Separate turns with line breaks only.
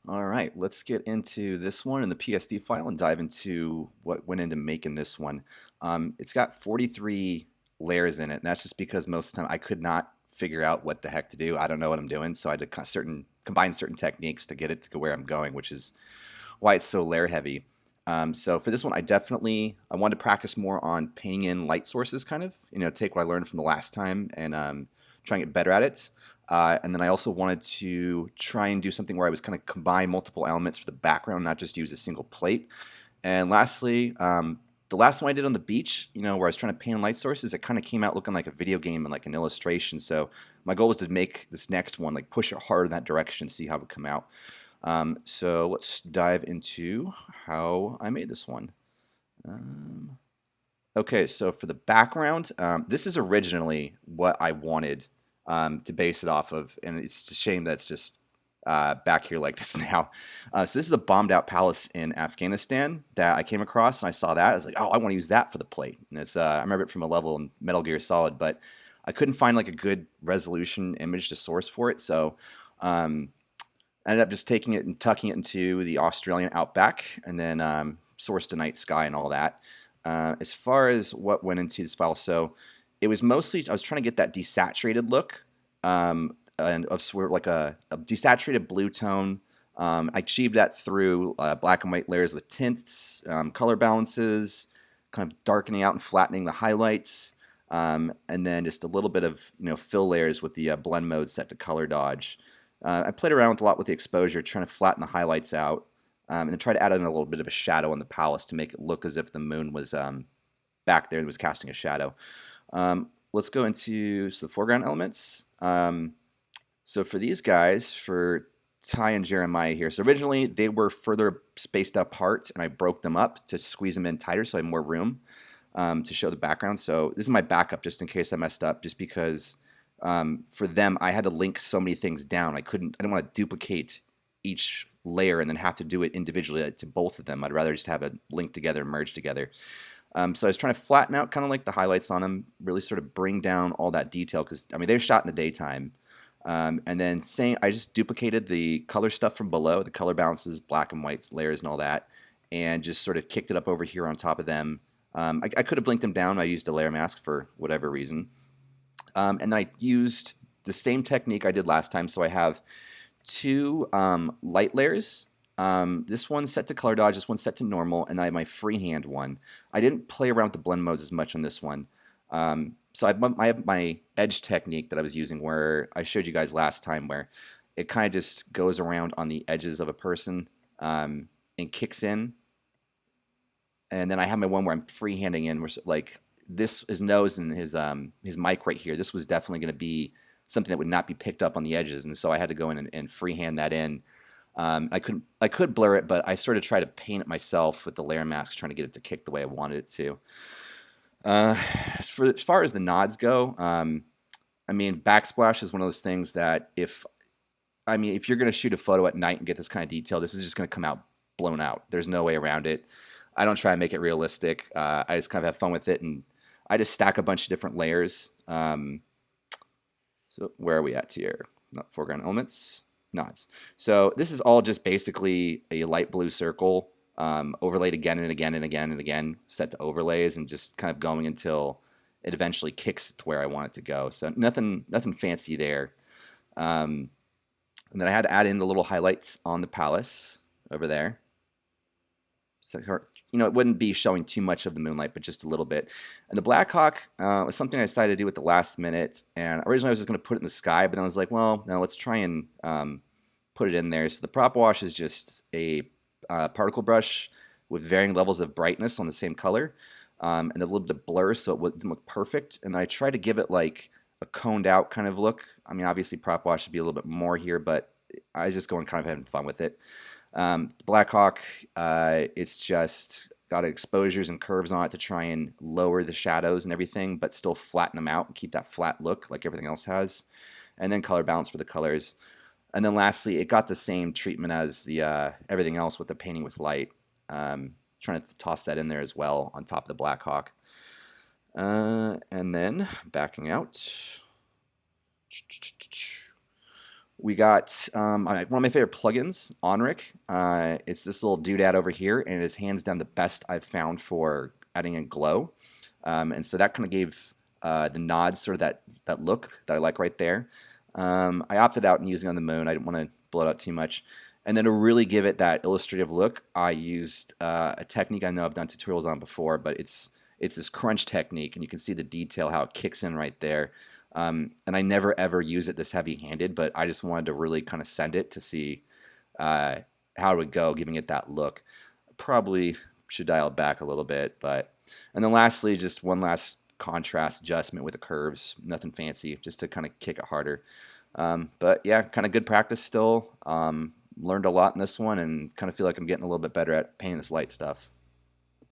All right, let's get into this one in the PSD file and dive into what went into making this one. It's got 43 layers in it, and that's just because most of the time I could not figure out what the heck to do. I don't know what I'm doing, so I had to combine certain techniques to get it to go where I'm going, which is why it's so layer heavy. So for this one, I wanted to practice more on painting in light sources, kind of, take what I learned from the last time and try and get better at it. And then I also wanted to try and do something where I was kind of combine multiple elements for the background, not just use a single plate. And lastly, the last one I did on the beach, where I was trying to paint in light sources, it kind of came out looking like a video game and like an illustration. So my goal was to make this next one, like push it hard in that direction, see how it would come out. So let's dive into how I made this one. Okay, so for the background, this is originally what I wanted to base it off of, and it's a shame that's just back here like this now. So this is a bombed out palace in Afghanistan that I came across, and I saw that. I was like, oh, I want to use that for the plate. And it's I remember it from a level in Metal Gear Solid, but I couldn't find like a good resolution image to source for it, so I ended up just taking it and tucking it into the Australian outback, and then sourced a night sky and all that. As far as what went into this file, so it was mostly I was trying to get that desaturated look, and of sort of like a desaturated blue tone. I achieved that through black and white layers with tints, color balances, kind of darkening out and flattening the highlights, and then just a little bit of fill layers with the blend mode set to color dodge. I played around with a lot with the exposure, trying to flatten the highlights out, and then try to add in a little bit of a shadow on the palace to make it look as if the moon was back there and was casting a shadow. Let's go into the foreground elements. So for these guys, for Ty and Jeremiah here, so originally they were further spaced apart, and I broke them up to squeeze them in tighter so I had more room to show the background. So this is my backup just in case I messed up, just because for them, I had to link so many things down. I didn't want to duplicate each layer and then have to do it individually to both of them. I'd rather just have it linked together, merged together. So I was trying to flatten out kind of like the highlights on them, really sort of bring down all that detail because, I mean, they're shot in the daytime. And then I just duplicated the color stuff from below, the color balances, black and whites, layers and all that, and just sort of kicked it up over here on top of them. I could have linked them down. I used a layer mask for whatever reason. And then I used the same technique I did last time. So I have two light layers. This one's set to color dodge, this one's set to normal, and I have my freehand one. I didn't play around with the blend modes as much on this one. So I have my edge technique that I was using where I showed you guys last time where it kind of just goes around on the edges of a person and kicks in. And then I have my one where I'm freehanding in, where like his nose and his mic right here. This was definitely going to be something that would not be picked up on the edges, and so I had to go in and freehand that in. I could blur it, but I sort of try to paint it myself with the layer mask, trying to get it to kick the way I wanted it to. As far as the nods go, I mean, backsplash is one of those things that if you're going to shoot a photo at night and get this kind of detail, this is just going to come out blown out. There's no way around it. I don't try and make it realistic. I just kind of have fun with it, and I just stack a bunch of different layers. So where are we at here? Not foreground elements, nods. So this is all just basically a light blue circle overlaid again and again and again and again, set to overlays, and just kind of going until it eventually kicks to where I want it to go. So nothing fancy there. And then I had to add in the little highlights on the palace over there. So it wouldn't be showing too much of the moonlight, but just a little bit. And the Blackhawk was something I decided to do at the last minute. And originally I was just going to put it in the sky, but then I was like, well, no, let's try and put it in there. So the prop wash is just a particle brush with varying levels of brightness on the same color, and a little bit of blur so it didn't look perfect. And I tried to give it like a coned out kind of look. I mean, obviously prop wash should be a little bit more here, but I was just going kind of having fun with it. Blackhawk, it's just got exposures and curves on it to try and lower the shadows and everything, but still flatten them out and keep that flat look like everything else has. And then color balance for the colors. And then lastly, it got the same treatment as the everything else with the painting with light. Trying to toss that in there as well on top of the Blackhawk. And then backing out. We got one of my favorite plugins, Onric. It's this little doodad over here, and it is hands down the best I've found for adding in glow. And so that kind of gave the nods sort of that look that I like right there. I opted out and using it on the moon. I didn't want to blow it out too much. And then to really give it that illustrative look, I used a technique I know I've done tutorials on before, but it's this crunch technique, and you can see the detail how it kicks in right there. And I never ever use it this heavy-handed, but I just wanted to really kind of send it to see uh, how it would go, giving it that look. Probably should dial it back a little bit, but and then lastly, just one last contrast adjustment with the curves. Nothing fancy, just to kind of kick it harder. But yeah, kind of good practice still. Learned a lot in this one, and kind of feel like I'm getting a little bit better at painting this light stuff.